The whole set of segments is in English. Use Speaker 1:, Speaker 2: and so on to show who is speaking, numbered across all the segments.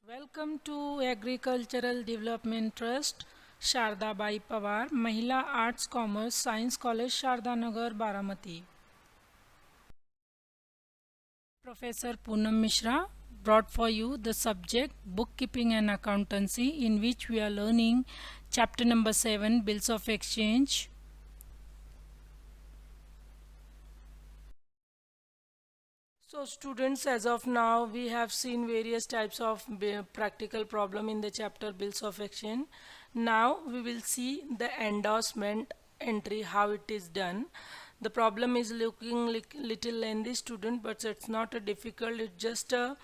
Speaker 1: Welcome to Agricultural Development Trust, Sharda Bai Pawar, Mahila Arts Commerce Science College, Sharda Nagar, Baramati. Professor Poonam Mishra brought for you the subject Bookkeeping and Accountancy, in which we are learning chapter number 7, Bills of Exchange. So students, as of now we have seen various types of practical problem in the chapter Bills of Exchange. Now we will see the endorsement entry, how it is done. The problem is looking little lengthy, student, but it's not a difficult, it's just a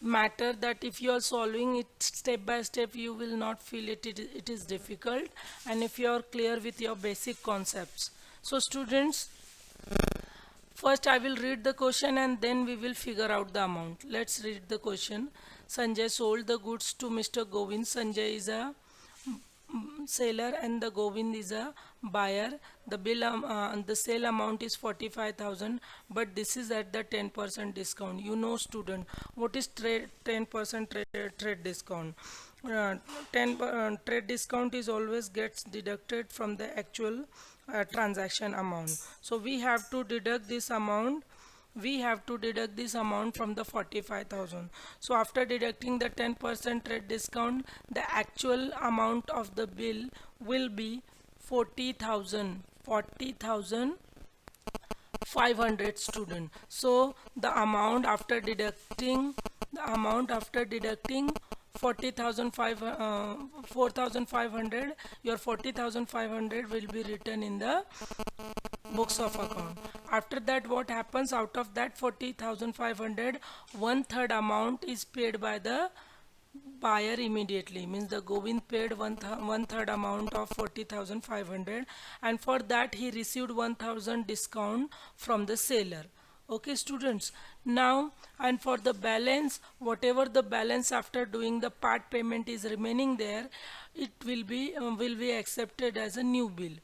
Speaker 1: matter that if you are solving it step by step you will not feel it is difficult, and if you are clear with your basic concepts. So students, first, I will read the question and then we will figure out the amount. Let's read the question. Sanjay sold the goods to Mr. Govind. Sanjay is a seller and the Govind is a buyer. The sale amount is 45,000, but this is at the 10% discount. You know, student, what is 10% trade discount? 10 trade discount is always gets deducted from the actual transaction amount. So we have to deduct this amount, from the 45,000. So after deducting the 10% trade discount, the actual amount of the bill will be 40,500, student. So the amount after deducting 4,500, your 40,500 will be written in the books of account. After that, what happens? Out of that 40,500, one third amount is paid by the buyer immediately. Means the Govind paid one third amount of 40,500, and for that he received 1,000 discount from the seller. Okay, students. Now, and for the balance, whatever the balance after doing the part payment is remaining there, it will be accepted as a new bill.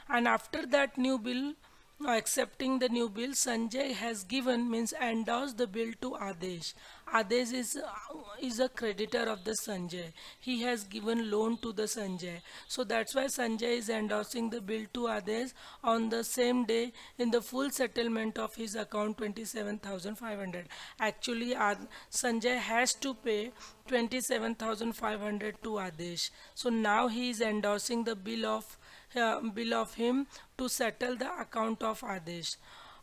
Speaker 1: And after that new bill, accepting the new bill, Sanjay has given, means endorsed the bill to Adesh. Adesh is a creditor of the Sanjay. He has given loan to the Sanjay. So that's why Sanjay is endorsing the bill to Adesh on the same day in the full settlement of his account 27,500. Actually, Sanjay has to pay 27,500 to Adesh. So now he is endorsing the bill of him to settle the account of Adesh.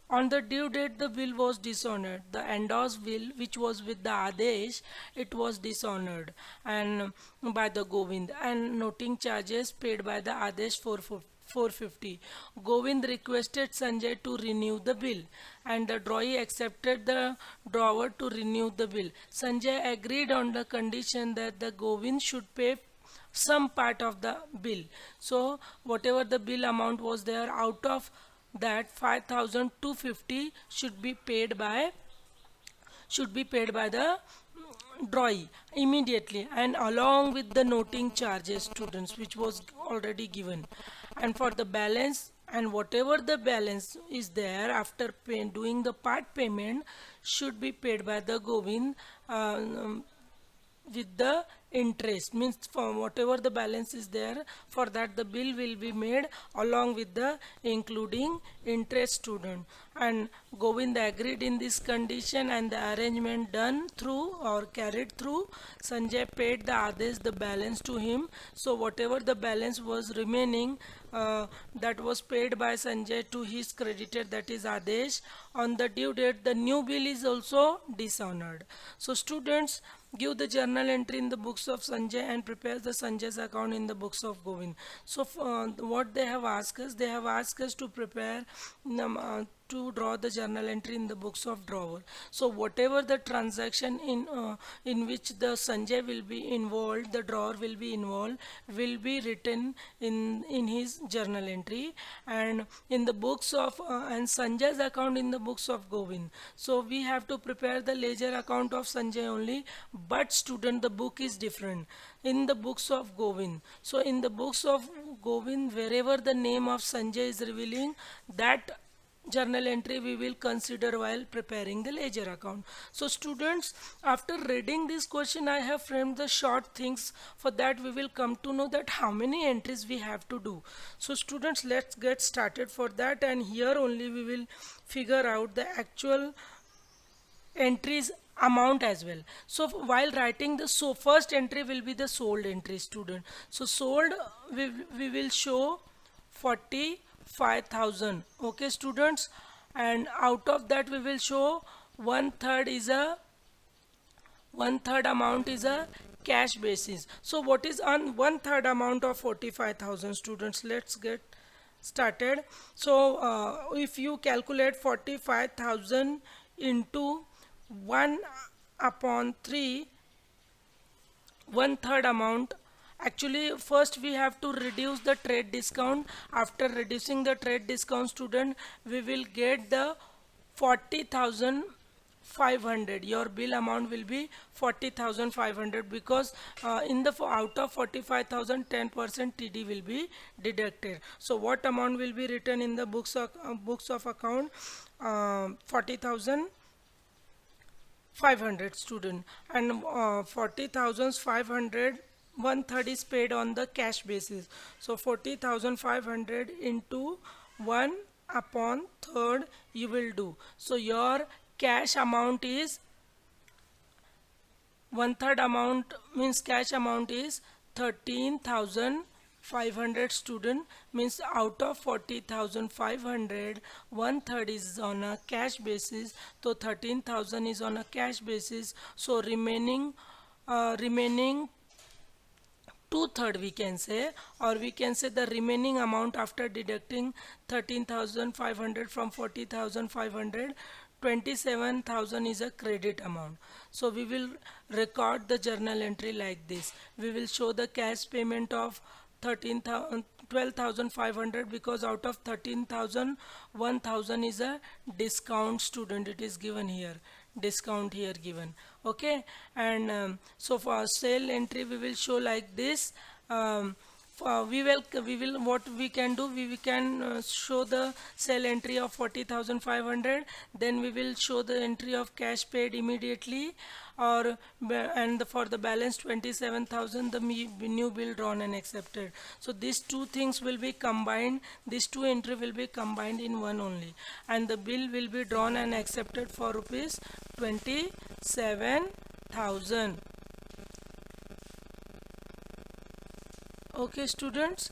Speaker 1: On the due date, the bill was dishonored. The endorsed bill, which was with the Adesh, it was dishonored and by the Govind, and noting charges paid by the Adesh for 450. Govind requested Sanjay to renew the bill, and the drawee accepted the drawer to renew the bill. Sanjay agreed on the condition that the Govind should pay some part of the bill. So whatever the bill amount was there, out of that 5,250 should be paid by the drawee immediately, and along with the noting charges, students, which was already given. And for the balance, and whatever the balance is there after doing the part payment, should be paid by the Govind with the interest. Means for whatever the balance is there, for that the bill will be made along with the including interest, student. And Govind agreed in this condition, and the arrangement done through or carried through. Sanjay paid the Adesh the balance to him. So whatever the balance was remaining, that was paid by Sanjay to his creditor, that is Adesh. On the due date, the new bill is also dishonored. So students, give the journal entry in the books of Sanjay and prepare the Sanjay's account in the books of Govind. So what they have asked us, to prepare to draw the journal entry in the books of drawer. So whatever the transaction in which the Sanjay will be involved, the drawer will be involved, will be written in his journal entry, and in the books of and Sanjay's account in the books of Govind. So we have to prepare the ledger account of Sanjay only, but student, the book is different in the books of Govind. So in the books of Govind, wherever the name of Sanjay is revealing, that journal entry we will consider while preparing the ledger account. So students, after reading this question, I have framed the short things. For that we will come to know that how many entries we have to do. So students, let's get started for that, and here only we will figure out the actual entries amount as well. So while writing the, so first entry will be the sold entry, student. So sold, we will show 45,000. Okay students, and out of that we will show one third amount is a cash basis. So what is on one third amount of 45,000, students? Let's get started. So if you calculate 45,000 into 1 upon 3, one third amount, actually first we have to reduce the trade discount. After reducing the trade discount, student, we will get the 40,500. Your bill amount will be 40,500 because in the out of 45,000, 10% TD will be deducted. So what amount will be written in the books of account? 40,500, student, and 40,500, one third is paid on the cash basis. So 40,500 into 1 upon third you will do. So your cash amount is, one third amount means cash amount is 13,500, student, means out of 40,500, one third is on a cash basis, so 13,000 is on a cash basis. So remaining two third we can say, or we can say the remaining amount after deducting 13,500 from 40,500, 27,000 is a credit amount. So we will record the journal entry like this. We will show the cash payment of 12,500 because out of 13,000, 1,000 is a discount, student. It is given here, discount here given. Okay, and so for sale entry we will show like this. We will what we can do, we can show the sale entry of 40,500, then we will show the entry of cash paid immediately, or and for the balance 27,000 the new bill drawn and accepted. So these two things will be combined, these two entry will be combined in one only, and the bill will be drawn and accepted for rupees 27,000. Okay students,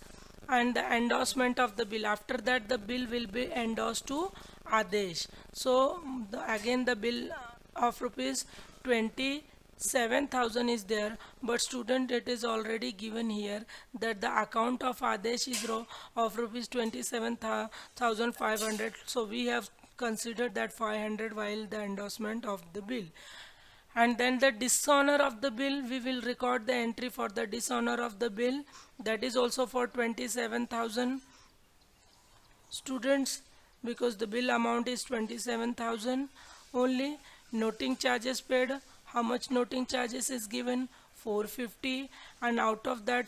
Speaker 1: and the endorsement of the bill, after that the bill will be endorsed to Adesh. So again the bill of rupees 27,000 is there, but student, it is already given here that the account of Adesh is of rupees 27,500. So we have considered that 500 while the endorsement of the bill. And then the dishonor of the bill, we will record the entry for the dishonor of the bill, that is also for 27,000, students, because the bill amount is 27,000 only. Noting charges paid, how much noting charges is given? 450, and out of that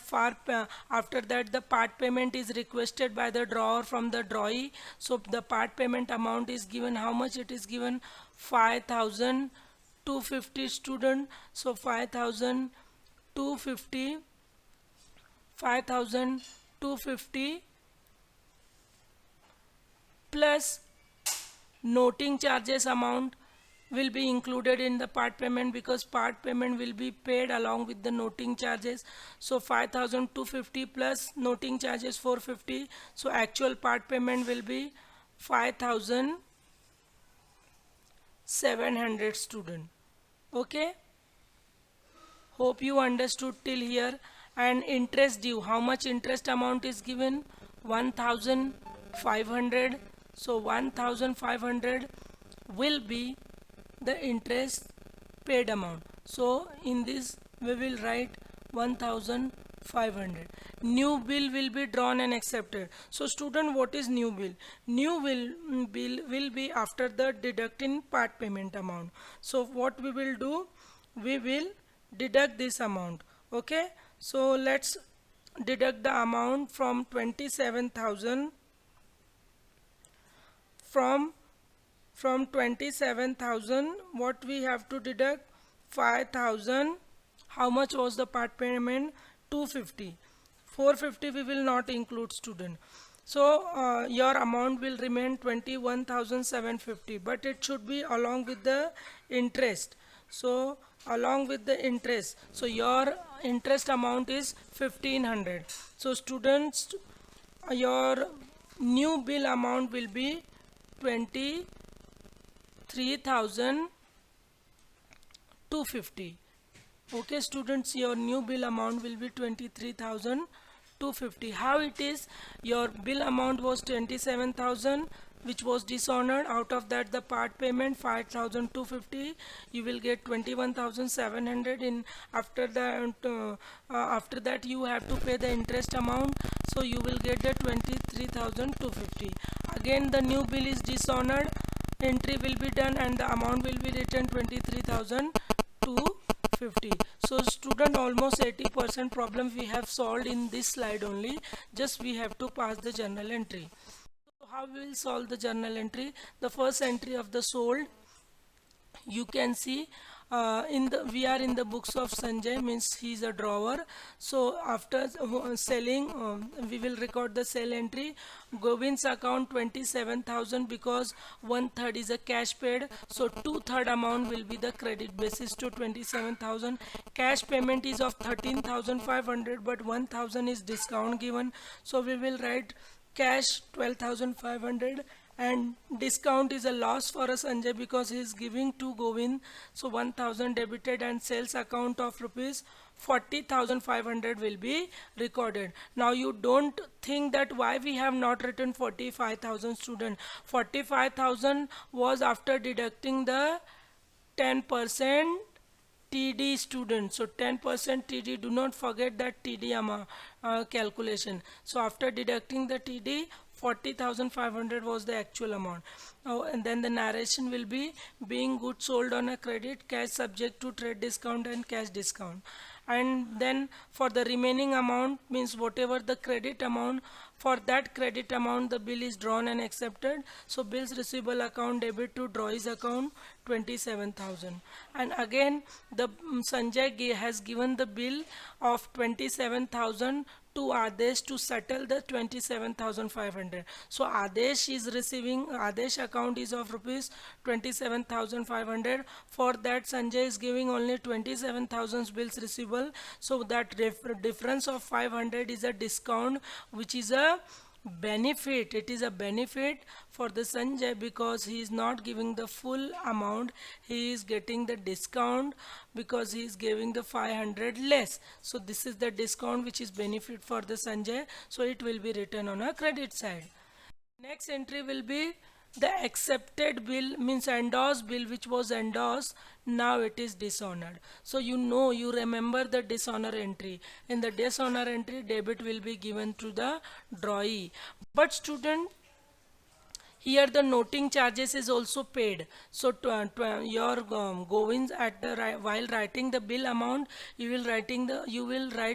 Speaker 1: after that the part payment is requested by the drawer from the drawee. So the part payment amount is given, how much it is given? 5,250, student. So 5,250 plus noting charges amount will be included in the part payment, because part payment will be paid along with the noting charges. So 5,250 plus noting charges 450, so actual part payment will be 5,700, student. Okay, hope you understood till here. And interest due, how much interest amount is given? 1,500. So 1,500 will be the interest paid amount. So in this we will write 1,500. New bill will be drawn and accepted. So student, what is new bill? New bill will be after the deducting part payment amount. So what we will do, we will deduct this amount. Okay, so let's deduct the amount from 27,000 from 27,000 what we have to deduct 5,000. How much was the part payment? 250. 450 we will not include student. So your amount will remain 21,750, but it should be along with the interest. So along with the interest, so your interest amount is 1500. So students, your new bill amount will be 23,250. Okay students, your new bill amount will be 23,250. How it is? Your bill amount was 27,000 which was dishonored. Out of that the part payment 5,250, you will get 21,700. In after that you have to pay the interest amount, so you will get the 23,250. Again the new bill is dishonored, entry will be done and the amount will be written 23,250. So student, almost 80% problem we have solved in this slide only. Just we have to pass the journal entry. So how we will solve the journal entry? The first entry of the sold, you can see we are in the books of Sanjay, means he is a drawer. So after selling, we will record the sell entry. Govind's account 27,000, because 1/3 is a cash paid, so 2/3 amount will be the credit basis to 27,000. Cash payment is of 13,500, but 1,000 is discount given, so we will write cash 12,500, and discount is a loss for us Sanjay because he is giving to Govind, so 1,000 debited, and sales account of rupees 40,500 will be recorded. Now you don't think that why we have not written 45,000 student. 45,000 was after deducting the 10% TD student. So 10% TD, do not forget that TD calculation. So after deducting the TD, 40,500 was the actual amount. And then the narration will be being goods sold on a credit, cash subject to trade discount and cash discount. And then for the remaining amount, means whatever the credit amount, for that credit amount the bill is drawn and accepted. So bills receivable account debit to drawees account 27,000. And again the Sanjay has given the bill of 27,000 to Adesh to settle the 27,500. So Adesh is receiving, Adesh account is of rupees 27,500. For that Sanjay is giving only 27,000 bills receivable. So that difference of 500 is a discount, which is a benefit. It is a benefit for the Sanjay because he is not giving the full amount, he is getting the discount because he is giving the 500 less. So this is the discount which is benefit for the Sanjay, so it will be written on a credit side. Next entry will be the accepted bill, means endorsed bill which was endorsed, now it is dishonored. So you remember the dishonor entry. In the dishonor entry, debit will be given to the drawee. But student, here the noting charges is also paid. So your Govinds at the while writing the bill amount, you will write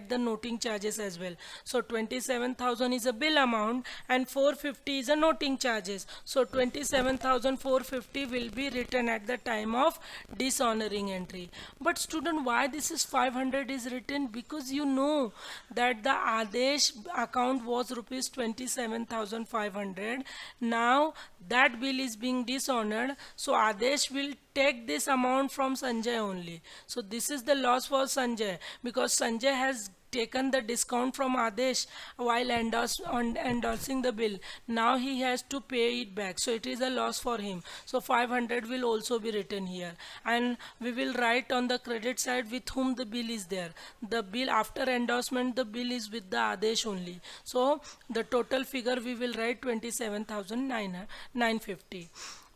Speaker 1: the noting charges as well. So 27,000 is a bill amount and 450 is a noting charges. So 27,450 will be written at the time of dishonoring entry. But student, why this is 500 is written? Because you know that the Adesh account was rupees 27,500. Now that bill is being dishonored, so Adesh will take this amount from Sanjay only. So this is the loss for Sanjay, because Sanjay has taken the discount from Adesh while endorsing the bill. Now he has to pay it back, so it is a loss for him. So 500 will also be written here, and we will write on the credit side with whom the bill is there. The bill after endorsement, the bill is with the Adesh only. So the total figure we will write 27,950.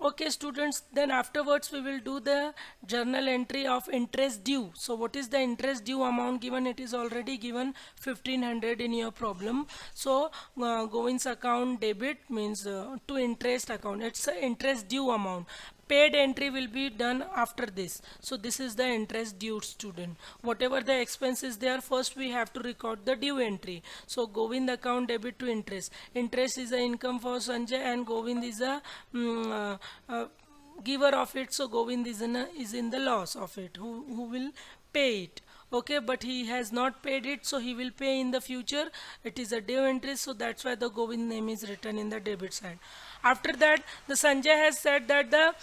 Speaker 1: Okay students, then afterwards we will do the journal entry of interest due. So what is the interest due amount given? It is already given 1500 in your problem. So Govind's account debit means to interest account, it's a interest due amount. paid entry will be done after this. So this is the interest due student. Whatever the expense is there, first we have to record the due entry. So Govind account debit to interest. Interest is the income for Sanjay and Govind is a giver of it. So Govind is in the loss of it. Who will pay it? Okay, but he has not paid it, so he will pay in the future. It is a due entry, so that's why the Govind name is written in the debit side. After that, the Sanjay has said that the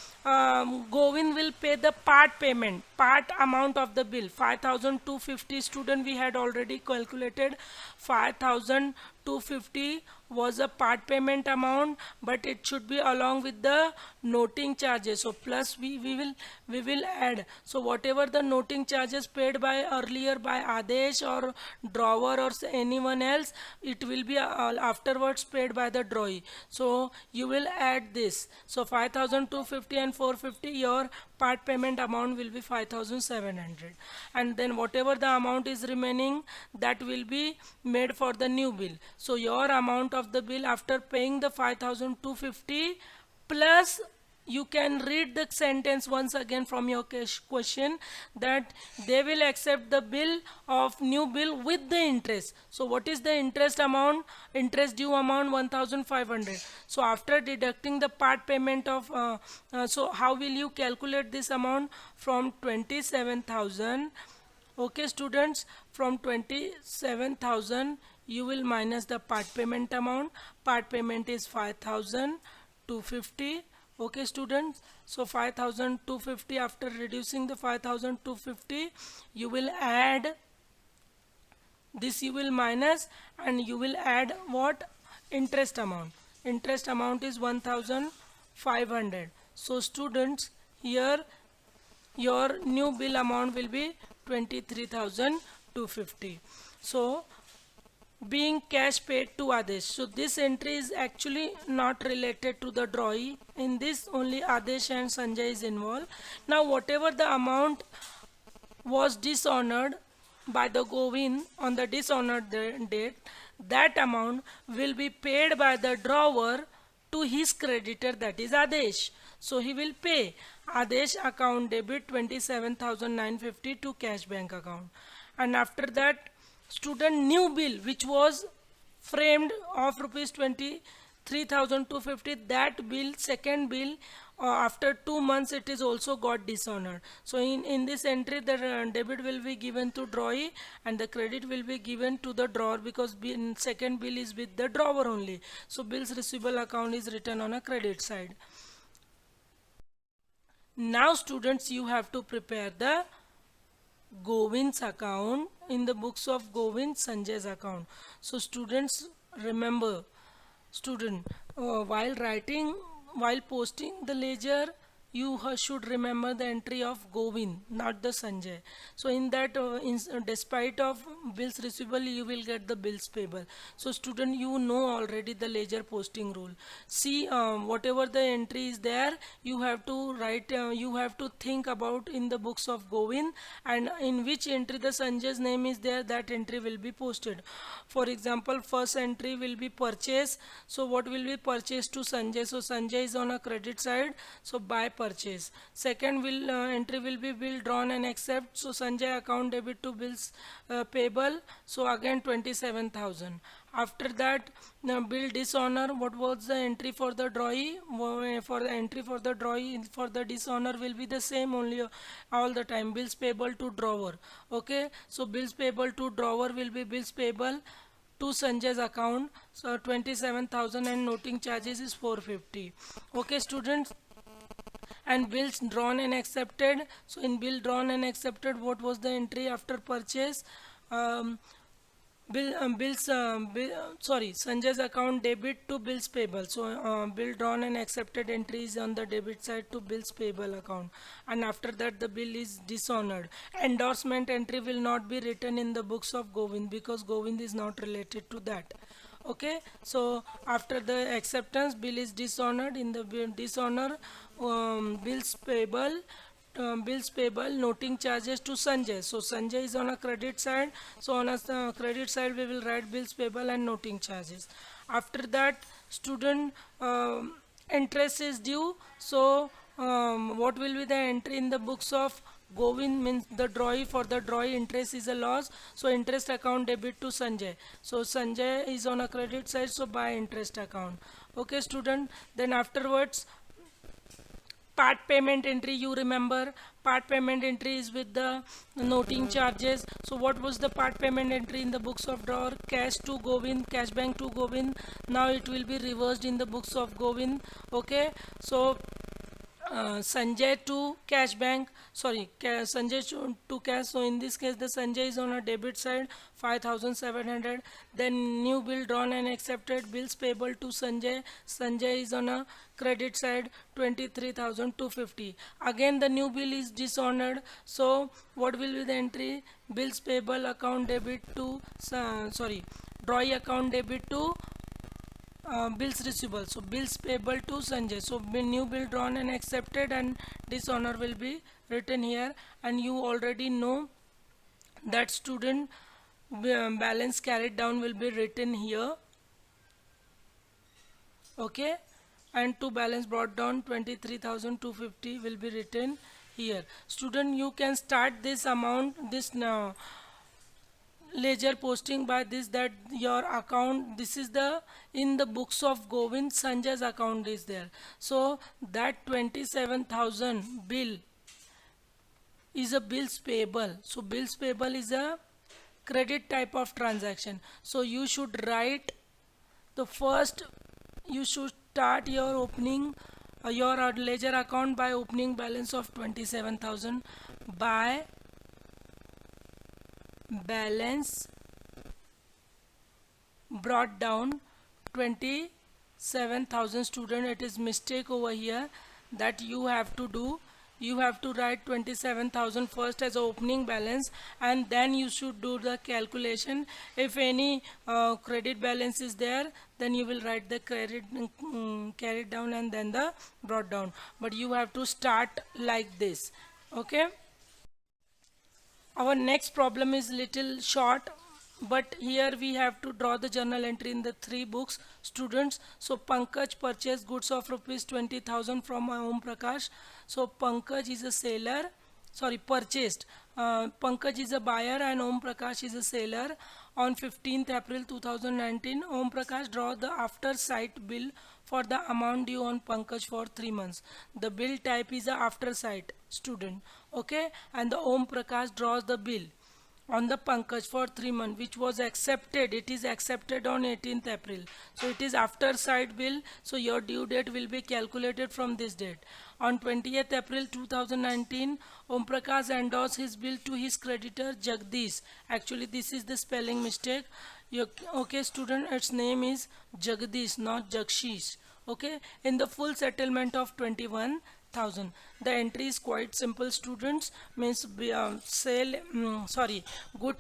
Speaker 1: Govind will pay the part amount of the bill. 5,250 student we had already calculated. 5,250 was a part payment amount, but it should be along with the noting charges. So plus we will add. So whatever the noting charges paid by earlier by Adesh or drawer or anyone else, it will be afterwards paid by the drawee. So you will add this. So 5,250 and 450, your part payment amount will be 5,700, and then whatever the amount is remaining, that will be made for the new bill. So your amount of the bill after paying the 5,250 plus, you can read the sentence once again from your question, that they will accept the bill of new bill with the interest. So what is the interest amount? Interest due amount 1,500. So after deducting the part payment of so how will you calculate this amount? From 27,000. Okay students, from 27,000 you will minus the part payment amount. Part payment is 5,250. Okay students, so 5,250, after reducing the 5,250, you will add this, you will minus, and you will add what? Interest amount. Interest amount is 1,500. So students, here your new bill amount will be 23,250. So being cash paid to Adesh. So this entry is actually not related to the drawee. In this only Adesh and Sanjay is involved. Now whatever the amount was dishonored by the Govind on the dishonored date, that amount will be paid by the drawer to his creditor, that is Adesh. So he will pay Adesh account debit 27,950 to cash bank account. And after that, student new bill which was framed of rupees 23,250, that bill, second bill, after 2 months it is also got dishonored. So in this entry, the debit will be given to drawee and the credit will be given to the drawer, because second bill is with the drawer only. So bills receivable account is written on a credit side. Now students, you have to prepare the Govind's account in the books of Govind, Sanjay's account. So students, remember, while posting the ledger, you should remember the entry of Govind, not the Sanjay. So in that, despite of bills receivable, you will get the bills payable. So student, you know already the ledger posting rule. See, whatever the entry is there, you have to write, you have to think about in the books of Govind, and in which entry the Sanjay's name is there, that entry will be posted. For example, first entry will be purchase. So what will be purchased to Sanjay? So Sanjay is on a credit side, so buy purchase. Second entry will be bill drawn and accept. So Sanjay account debit to bills payable. So again 27,000. After that, bill dishonor. What was the entry for the drawee? For the entry for the drawee, for the dishonor will be the same only all the time. Bills payable to drawer. Okay, so bills payable to drawer will be bills payable to Sanjay's account. So 27,000 and noting charges is 450. Okay students, and bills drawn and accepted. So in bill drawn and accepted, what was the entry after purchase? Sanjay's account debit to bills payable. So bill drawn and accepted entry is on the debit side to bills payable account, and after that the bill is dishonored. Endorsement entry will not be written in the books of Govind, because Govind is not related to that. Okay, so after the acceptance, bill is dishonored. In the dishonor, bills payable, noting charges to Sanjay. So Sanjay is on a credit side, so on a credit side we will write bills payable and noting charges. After that, student, interest is due. So what will be the entry in the books of Govind? Means the drawee, for the drawee interest is a loss, so interest account debit to Sanjay. So Sanjay is on a credit side, so by interest account. Okay, student. Then afterwards, part payment entry, you remember part payment entry is with the noting charges. So what was the part payment entry in the books of drawer? Cash to Govind, cash bank to Govind. Now it will be reversed in the books of Govind. Okay, so Sanjay to cash bank, sorry, Sanjay to cash. So in this case, the Sanjay is on a debit side, 5,700. Then new bill drawn and accepted, bills payable to Sanjay. Sanjay is on a credit side, 23,250. Again, the new bill is dishonored. So what will be the entry? Bills payable account debit to, sorry, drawee account debit to bills receivable. So bills payable to Sanjay. So new bill drawn and accepted, and dishonor will be written here. And you already know that student balance carried down will be written here. Okay, and to balance brought down 23,250 will be written here. Student, you can start this amount, this now ledger posting by this, that your account, this is the in the books of Govind, Sanjay's account is there. So that 27,000 bill is a bills payable. So bills payable is a credit type of transaction. So you should write the first, you should start your opening your ledger account by opening balance of 27,000 by balance brought down 27,000. Student, it is mistake over here that you have to do. You have to write 27,000 first as a opening balance, and then you should do the calculation. If any credit balance is there, then you will write the credit carried down and then the brought down. But you have to start like this. Okay. Our next problem is little short, but here we have to draw the journal entry in the three books, students. So Pankaj purchased goods of rupees 20,000 from Om Prakash. So Pankaj is a seller, sorry, purchased. Pankaj is a buyer and Om Prakash is a seller. On 15th April 2019, Om Prakash draw the after sight bill for the amount due on Pankaj for 3 months. The bill type is a after sight, student. Okay, and the Om Prakash draws the bill on the Pankaj for 3 months, which was accepted. It is accepted on 18th April. So it is after sight bill. So your due date will be calculated from this date. On 20th April 2019, Om Prakash endorsed his bill to his creditor Jagdish. Actually, this is the spelling mistake. Okay, student, its name is Jagdish, not Jagshish. Okay, in the full settlement of 21,000. The entry is quite simple, students. Means goods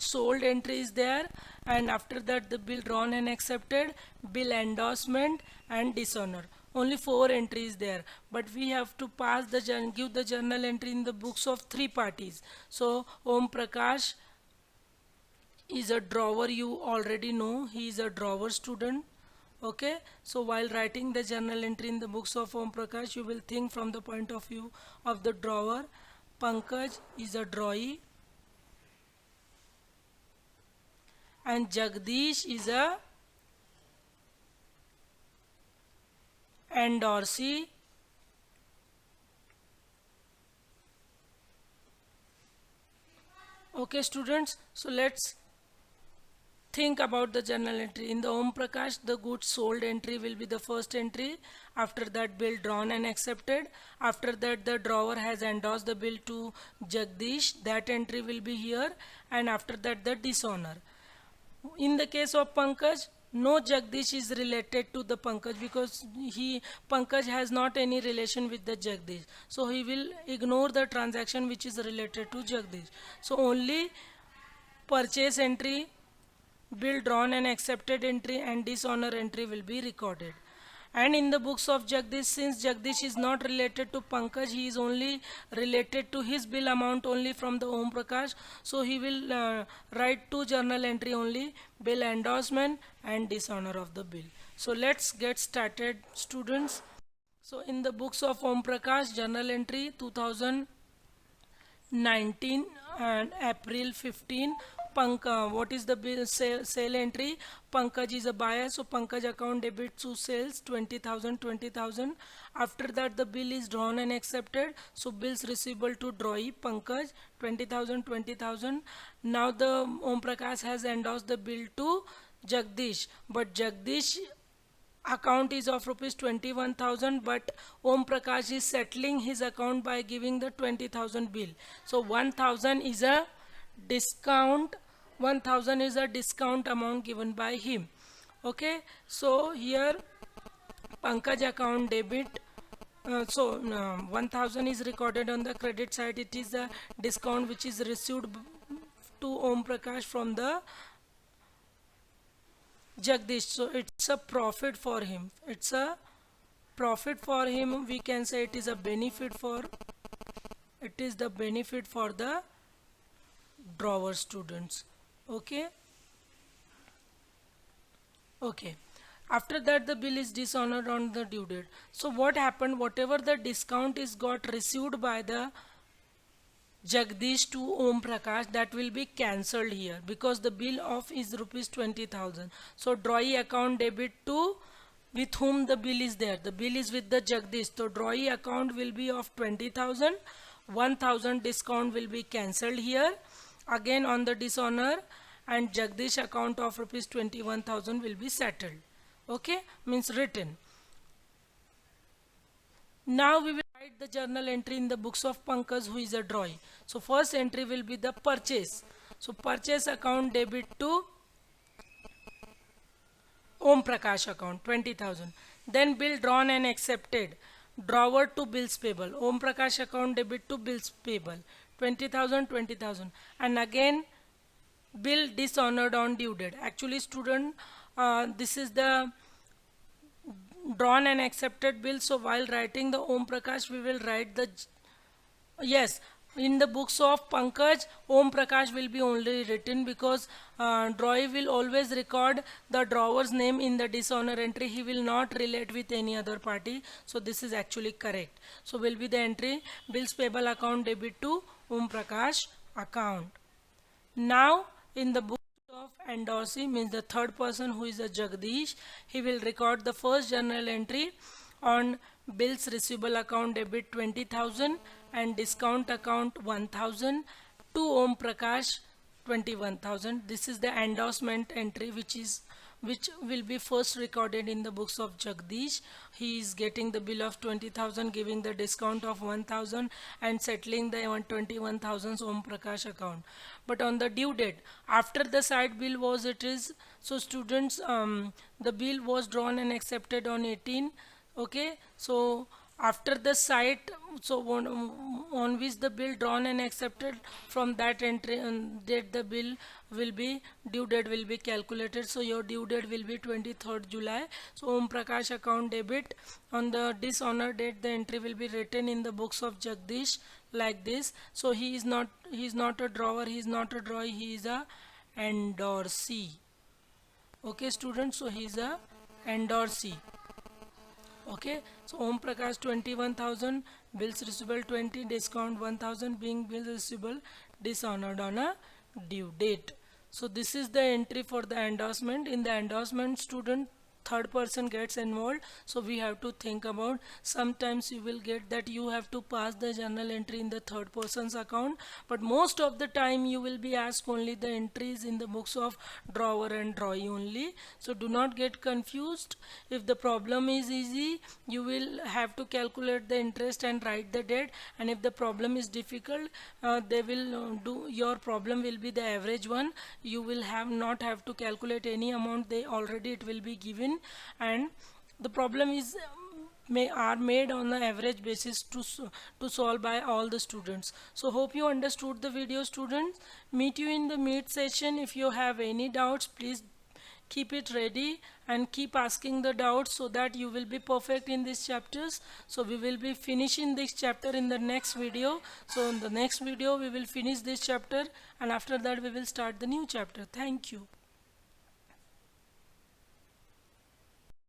Speaker 1: sold entry is there, and after that the bill drawn and accepted, bill endorsement and dishonor. Only 4 entries there, but we have to pass the give the journal entry in the books of 3 parties. So Om Prakash is a drawer, you already know he is a drawer, student. Okay, so while writing the journal entry in the books of Om Prakash, you will think from the point of view of the drawer. Pankaj is a drawee and Jagdish is a endorsee. Okay, students, so let's think about the journal entry. In the Om Prakash, the goods sold entry will be the first entry. After that, bill drawn and accepted. After that, the drawer has endorsed the bill to Jagdish. That entry will be here. And after that, the dishonor. In the case of Pankaj, no Jagdish is related to the Pankaj, because Pankaj has not any relation with the Jagdish. So he will ignore the transaction which is related to Jagdish. So only purchase entry, bill drawn and accepted entry, and dishonor entry will be recorded. And in the books of Jagdish, since Jagdish is not related to Pankaj, he is only related to his bill amount only from the Om Prakash. So he will write 2 journal entry only, bill endorsement and dishonor of the bill. So let's get started, students. So in the books of Om Prakash, journal entry 2019 and April 15. What is the bill sale entry? Pankaj is a buyer, so Pankaj account debit to sales 20,000. After that the bill is drawn and accepted, so bills receivable to drawee Pankaj 20,000. Now the Om Prakash has endorsed the bill to Jagdish, but Jagdish account is of rupees 21,000, but Om Prakash is settling his account by giving the 20,000 bill. So 1,000 is a discount. 1,000 is a discount amount given by him. Okay, so here Pankaj account debit. 1,000 is recorded on the credit side. It is a discount which is received to Om Prakash from the Jagdish. So it's a profit for him. It's a profit for him. We can say it is a benefit for. It is the benefit for the drawer students. Okay. Okay. After that the bill is dishonored on the due date. So what happened? Whatever the discount is got received by the Jagdish to Om Prakash, that will be cancelled here because the bill of is rupees 20,000. So drawee account debit to with whom the bill is there. The bill is with the Jagdish. So drawee account will be of 20,000. 1,000 discount will be cancelled here. Again on the dishonor, and Jagdish account of rupees 21,000 will be settled. Okay, means written. Now we will write the journal entry in the books of Pankaj, who is a drawee. So first entry will be the purchase. So purchase account debit to Om Prakash account 20,000. Then bill drawn and accepted. Drawer to bills payable. Om Prakash account debit to bills payable 20,000. And again bill dishonored on due date. Actually student, this is the drawn and accepted bill. So while writing the Om Prakash, we will write the, yes, in the books of Pankaj, Om Prakash will be only written because drawee will always record the drawer's name in the dishonor entry. He will not relate with any other party. So this is actually correct. So will be the entry bills payable account debit to Om Prakash account. Now in the book of endorsee, means the third person, who is a Jagdish, he will record the first journal entry on bills receivable account debit 20,000 and discount account 1,000 to Om Prakash 21,000. This is the endorsement entry which will be first recorded in the books of Jagdish. He is getting the bill of 20,000, giving the discount of 1,000 and settling the 21,000 Om Prakash account. But on the due date, after the side bill was so students, the bill was drawn and accepted on 18. Okay, so after the site, so on which the bill drawn and accepted, from that entry date the bill will be, due date will be calculated. So your due date will be 23rd July. So Om Prakash account debit, on the dishonor date the entry will be written in the books of Jagdish like this. So he is not a drawer, he is not a drawee, he is a endorsee. Okay students, so he is a endorsee. Okay, so Om Prakash 21,000, bills receivable 20, discount 1,000, being bills receivable dishonored on a due date. So this is the entry for the endorsement. In the endorsement, student, third person gets involved, so we have to think about, sometimes you will get that you have to pass the journal entry in the third person's account, but most of the time you will be asked only the entries in the books of drawer and drawee only. So do not get confused. If the problem is easy, you will have to calculate the interest and write the date, and if the problem is difficult, they will do, your problem will be the average one. You will not have to calculate any amount, they already it will be given, and the problem is are made on the average basis to solve by all the students. So hope you understood the video students. Meet you in the meet session. If you have any doubts, please keep it ready and keep asking the doubts so that you will be perfect in these chapters. So we will be finishing this chapter in the next video. So in the next video we will finish this chapter, and after that we will start the new chapter. Thank you.